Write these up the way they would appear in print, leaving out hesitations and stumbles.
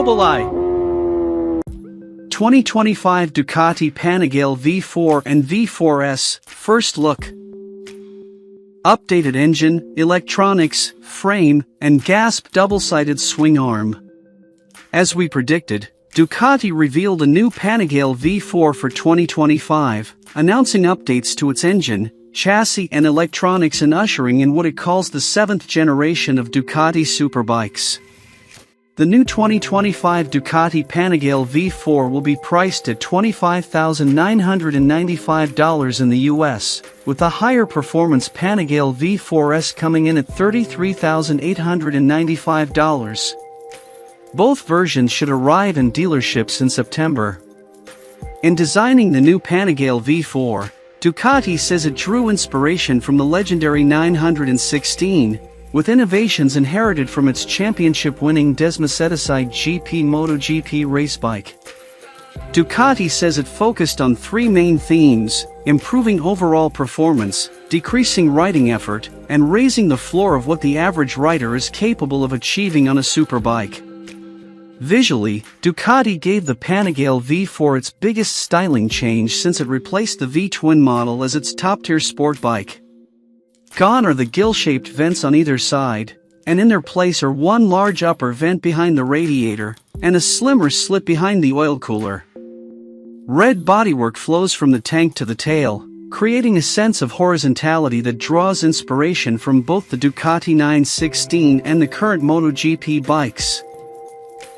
Mobili 2025 Ducati Panigale V4 and V4 S, first look. Updated engine, electronics, frame, and GASP double-sided swing arm. As we predicted, Ducati revealed a new Panigale V4 for 2025, announcing updates to its engine, chassis and electronics and ushering in what it calls the 7th generation of Ducati Superbikes. The new 2025 Ducati Panigale V4 will be priced at $25,995 in the US, with the higher performance Panigale V4 S coming in at $33,895. Both versions should arrive in dealerships in September. In designing the new Panigale V4, Ducati says it drew inspiration from the legendary 916, with innovations inherited from its championship-winning Desmosedici GP MotoGP racebike. Ducati says it focused on three main themes: improving overall performance, decreasing riding effort, and raising the floor of what the average rider is capable of achieving on a superbike. Visually, Ducati gave the Panigale V4 its biggest styling change since it replaced the V-twin model as its top-tier sport bike. Gone are the gill-shaped vents on either side, and in their place are one large upper vent behind the radiator, and a slimmer slit behind the oil cooler. Red bodywork flows from the tank to the tail, creating a sense of horizontality that draws inspiration from both the Ducati 916 and the current MotoGP bikes.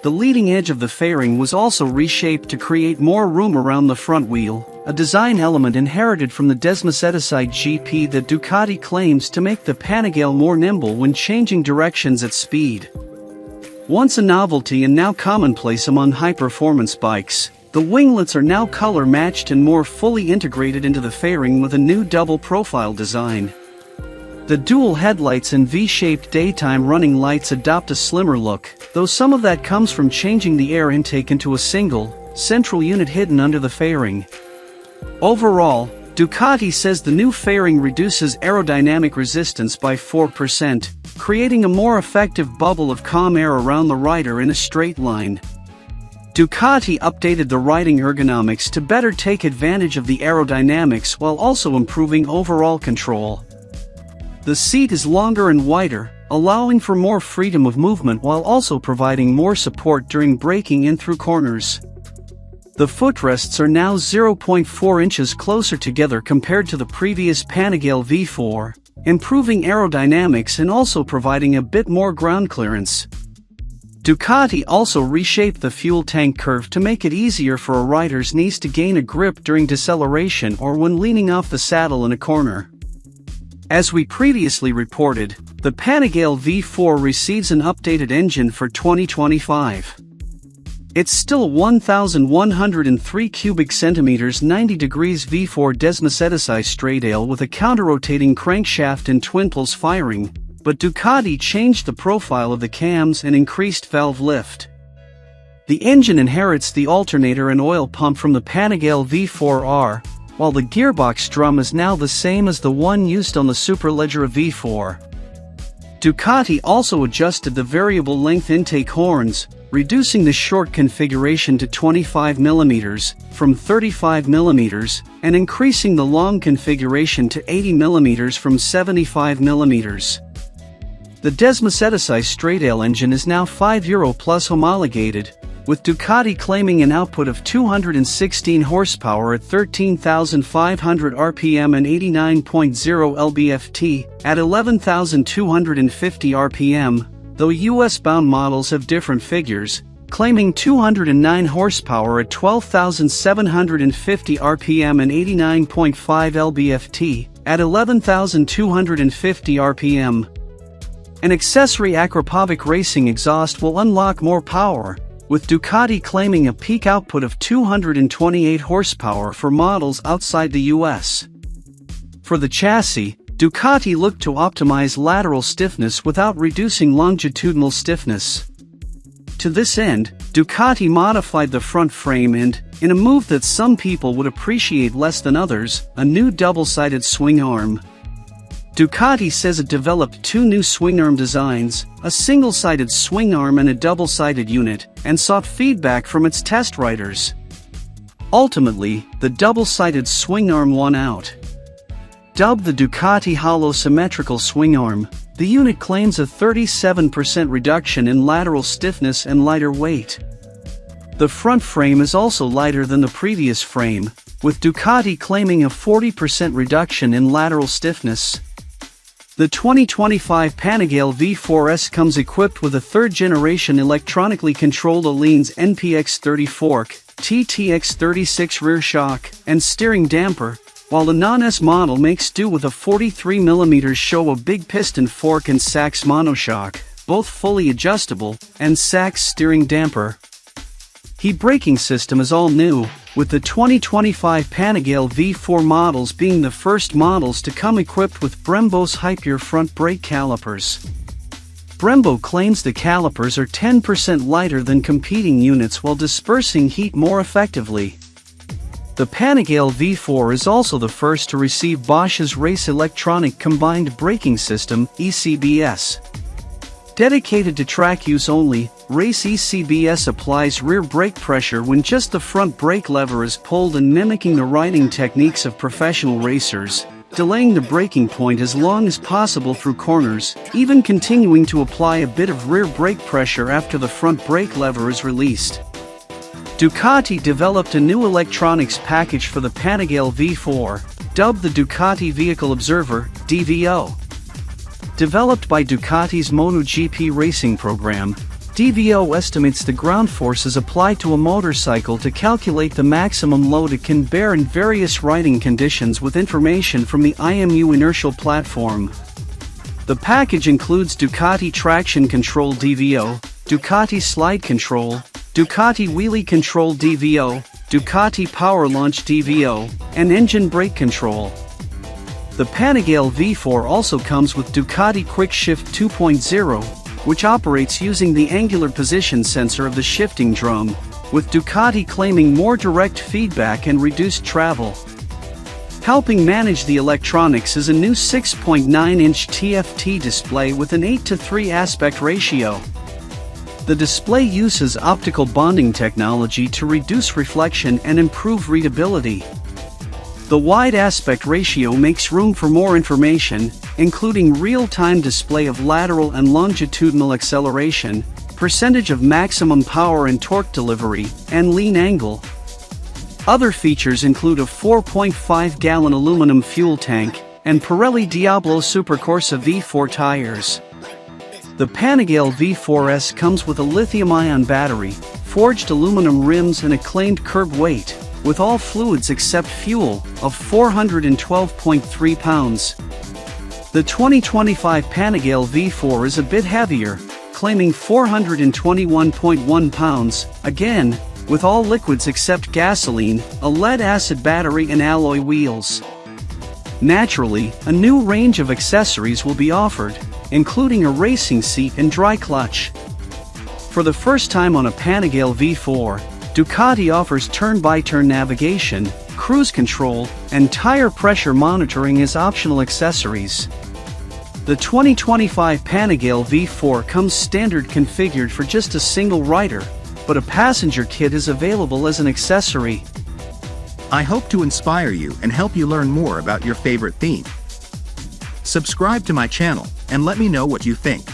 The leading edge of the fairing was also reshaped to create more room around the front wheel, a design element inherited from the Desmosedici GP that Ducati claims to make the Panigale more nimble when changing directions at speed. Once a novelty and now commonplace among high-performance bikes, the winglets are now color-matched and more fully integrated into the fairing with a new double-profile design. The dual headlights and V-shaped daytime running lights adopt a slimmer look, though some of that comes from changing the air intake into a single, central unit hidden under the fairing. Overall, Ducati says the new fairing reduces aerodynamic resistance by 4%, creating a more effective bubble of calm air around the rider in a straight line. Ducati updated the riding ergonomics to better take advantage of the aerodynamics while also improving overall control. The seat is longer and wider, allowing for more freedom of movement while also providing more support during braking in through corners. The footrests are now 0.4 inches closer together compared to the previous Panigale V4, improving aerodynamics and also providing a bit more ground clearance. Ducati also reshaped the fuel tank curve to make it easier for a rider's knees to gain a grip during deceleration or when leaning off the saddle in a corner. As we previously reported, the Panigale V4 receives an updated engine for 2025. It's still a 1,103 cubic centimeters 90 degrees V4 Desmosedici straight-aisle with a counter-rotating crankshaft and twin-pulse firing, but Ducati changed the profile of the cams and increased valve lift. The engine inherits the alternator and oil pump from the Panigale V4R, while the gearbox drum is now the same as the one used on the Superleggera V4. Ducati also adjusted the variable length intake horns, reducing the short configuration to 25 mm from 35 mm and increasing the long configuration to 80 mm from 75 mm. The Desmosedici straight-aisle engine is now 5 Euro plus homologated, with Ducati claiming an output of 216 horsepower at 13,500 RPM and 89.0 lb-ft at 11,250 RPM, though US-bound models have different figures, claiming 209 horsepower at 12,750 RPM and 89.5 lb-ft at 11,250 RPM. An accessory Akrapovic racing exhaust will unlock more power, with Ducati claiming a peak output of 228 horsepower for models outside the US. For the chassis, Ducati looked to optimize lateral stiffness without reducing longitudinal stiffness. To this end, Ducati modified the front frame and, in a move that some people would appreciate less than others, a new double-sided swing arm. Ducati says it developed two new swingarm designs, a single-sided swingarm and a double-sided unit, and sought feedback from its test riders. Ultimately, the double-sided swingarm won out. Dubbed the Ducati Hollow Symmetrical Swingarm, the unit claims a 37% reduction in lateral stiffness and lighter weight. The front frame is also lighter than the previous frame, with Ducati claiming a 40% reduction in lateral stiffness. The 2025 Panigale V4 S comes equipped with a third-generation electronically controlled Alline's NPX30 fork, TTX36 rear shock, and steering damper, while the non-S model makes do with a 43mm Showa big piston fork and Sachs monoshock, both fully adjustable, and Sachs steering damper. Heat braking system is all new, with the 2025 Panigale V4 models being the first models to come equipped with Brembo's Hyper front brake calipers. Brembo claims the calipers are 10% lighter than competing units while dispersing heat more effectively. The Panigale V4 is also the first to receive Bosch's Race Electronic Combined Braking System, ECBS. Dedicated to track use only, Race ECBS applies rear brake pressure when just the front brake lever is pulled and mimicking the riding techniques of professional racers, delaying the braking point as long as possible through corners, even continuing to apply a bit of rear brake pressure after the front brake lever is released. Ducati developed a new electronics package for the Panigale V4, dubbed the Ducati Vehicle Observer, DVO. Developed by Ducati's MotoGP racing program, DVO estimates the ground forces applied to a motorcycle to calculate the maximum load it can bear in various riding conditions with information from the IMU inertial platform. The package includes Ducati Traction Control DVO, Ducati Slide Control, Ducati Wheelie Control DVO, Ducati Power Launch DVO, and Engine Brake Control. The Panigale V4 also comes with Ducati Quick Shift 2.0, which operates using the angular position sensor of the shifting drum, with Ducati claiming more direct feedback and reduced travel. Helping manage the electronics is a new 6.9-inch TFT display with an 8:3 aspect ratio. The display uses optical bonding technology to reduce reflection and improve readability. The wide aspect ratio makes room for more information, including real-time display of lateral and longitudinal acceleration, percentage of maximum power and torque delivery, and lean angle. Other features include a 4.5-gallon aluminum fuel tank and Pirelli Diablo Supercorsa V4 tires. The Panigale V4 S comes with a lithium-ion battery, forged aluminum rims and acclaimed curb weight, with all fluids except fuel, of 412.3 pounds. The 2025 Panigale V4 is a bit heavier, claiming 421.1 pounds, again, with all liquids except gasoline, a lead-acid battery and alloy wheels. Naturally, a new range of accessories will be offered, including a racing seat and dry clutch. For the first time on a Panigale V4, Ducati offers turn-by-turn navigation, cruise control, and tire pressure monitoring as optional accessories. The 2025 Panigale V4 comes standard configured for just a single rider, but a passenger kit is available as an accessory. I hope to inspire you and help you learn more about your favorite theme. Subscribe to my channel and let me know what you think.